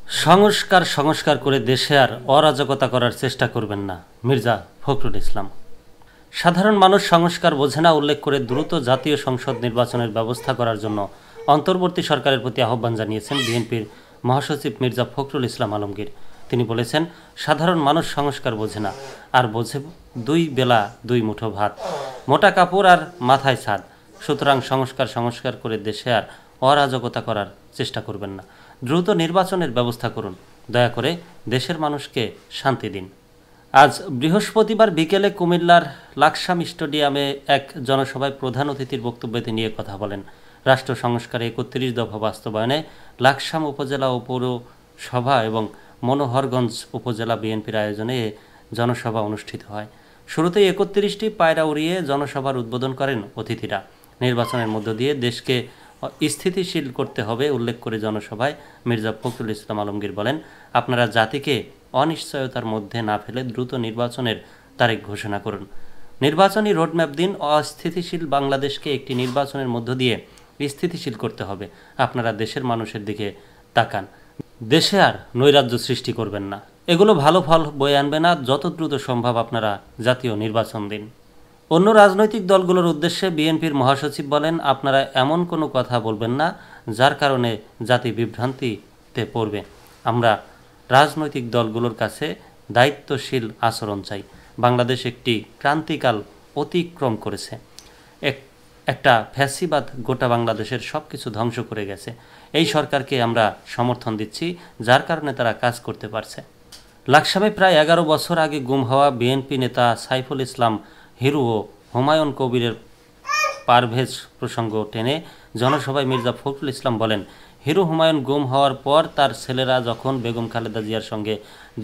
সংস্কার সংস্কার করে দেশে আর অরাজকতা করার চেষ্টা করবেন না, মির্জা ফখরুল ইসলাম। সাধারণ মানুষ সংস্কার বোঝে না উল্লেখ করে দ্রুত জাতীয় সংসদ নির্বাচনের ব্যবস্থা করার জন্য অন্তর্বর্তী সরকারের প্রতি আহ্বান জানিয়েছেন বিএনপির মহাসচিব মির্জা ফখরুল ইসলাম আলমগীর। তিনি বলেছেন, সাধারণ মানুষ সংস্কার বোঝে না, আর বোঝে দুই বেলা দুই মুঠো ভাত, মোটা কাপড় আর মাথায় ছাদ। সুতরাং সংস্কার সংস্কার করে দেশে আর অরাজকতা করার চেষ্টা করবেন না, দ্রুত নির্বাচনের ব্যবস্থা করুন, দয়া করে দেশের মানুষকে শান্তি দিন। আজ বৃহস্পতিবার বিকেলে কুমিল্লার লাকসাম স্টেডিয়ামে এক জনসভায় প্রধান অতিথির বক্তব্যে নিয়ে কথা বলেন। রাষ্ট্র সংস্কারে ৩১ দফা বাস্তবায়নে লাকসাম উপজেলা ও পৌরসভা এবং মনোহরগঞ্জ উপজেলা বিএনপির আয়োজনে এ জনসভা অনুষ্ঠিত হয়। শুরুতেই ৩১টি পায়রা উড়িয়ে জনসভার উদ্বোধন করেন অতিথিরা। নির্বাচনের মধ্য দিয়ে দেশকে স্থিতিশীল করতে হবে উল্লেখ করে জনসভায় মির্জা ফখরুল ইসলাম আলমগীর বলেন, আপনারা জাতিকে অনিশ্চয়তার মধ্যে না ফেলে দ্রুত নির্বাচনের তারিখ ঘোষণা করুন, নির্বাচনী রোডম্যাপ দিন। অস্থিতিশীল বাংলাদেশকে একটি নির্বাচনের মধ্য দিয়ে স্থিতিশীল করতে হবে। আপনারা দেশের মানুষের দিকে তাকান, দেশে আর নৈরাজ্য সৃষ্টি করবেন না, এগুলো ভালো ফল বয়ে আনবে না। যত দ্রুত সম্ভব আপনারা জাতীয় নির্বাচন দিন। অন্য রাজনৈতিক দলগুলোর উদ্দেশ্যে বিএনপির মহাসচিব বলেন, আপনারা এমন কোনো কথা বলবেন না যার কারণে জাতি বিভ্রান্তিতে পড়বে। আমরা রাজনৈতিক দলগুলোর কাছে দায়িত্বশীল আচরণ চাই। বাংলাদেশ একটি ক্রান্তিকাল অতিক্রম করেছে। একটা ফ্যাসিবাদ গোটা বাংলাদেশের সব কিছু ধ্বংস করে গেছে। এই সরকারকে আমরা সমর্থন দিচ্ছি, যার কারণে তারা কাজ করতে পারছে। লাকসামে প্রায় ১১ বছর আগে গুম হওয়া বিএনপি নেতা সাইফুল ইসলাম হিরু ও হুমায়ুন কবিরের পারভেজ প্রসঙ্গ টেনে জনসভায় মির্জা ফখরুল ইসলাম বলেন, হিরু হুমায়ুন গুম হওয়ার পর তার ছেলেরা যখন বেগম খালেদা জিয়ার সঙ্গে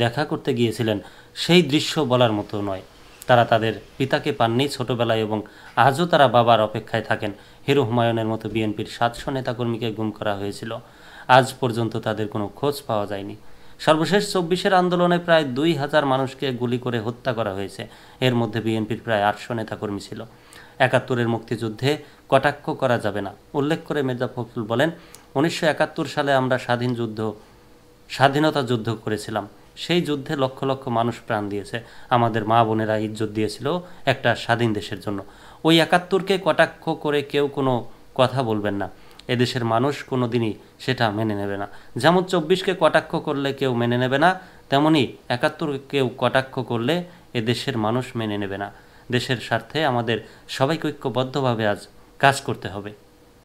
দেখা করতে গিয়েছিলেন, সেই দৃশ্য বলার মতো নয়। তারা তাদের পিতাকে পাননি ছোটবেলায় এবং আজও তারা বাবার অপেক্ষায় থাকেন। হিরু হুমায়ুনের মতো বিএনপির ৭০০ নেতাকর্মীকে গুম করা হয়েছিল, আজ পর্যন্ত তাদের কোনো খোঁজ পাওয়া যায়নি। সর্বশেষ ২৪-এর আন্দোলনে প্রায় ২,০০০ মানুষকে গুলি করে হত্যা করা হয়েছে। এর মধ্যে বিএনপির প্রায় ৮০০ নেতাকর্মী ছিল। ৭১-এর মুক্তিযুদ্ধে কটাক্ষ করা যাবে না উল্লেখ করে মির্জা ফখরুল বলেন, ১৯৭১ সালে আমরা স্বাধীনতা যুদ্ধ করেছিলাম। সেই যুদ্ধে লক্ষ লক্ষ মানুষ প্রাণ দিয়েছে। আমাদের মা বোনেরা ইজ্জত দিয়েছিল একটা স্বাধীন দেশের জন্য। ওই ৭১কে কটাক্ষ করে কেউ কোনো কথা বলবেন না, এদেশের মানুষ কোনো দিনই সেটা মেনে নেবে না। যেমন ২৪কে কটাক্ষ করলে কেউ মেনে নেবে না, তেমনি ৭১কে কেউ কটাক্ষ করলে এদেশের মানুষ মেনে নেবে না। দেশের স্বার্থে আমাদের সবাইকে ঐক্যবদ্ধভাবে আজ কাজ করতে হবে।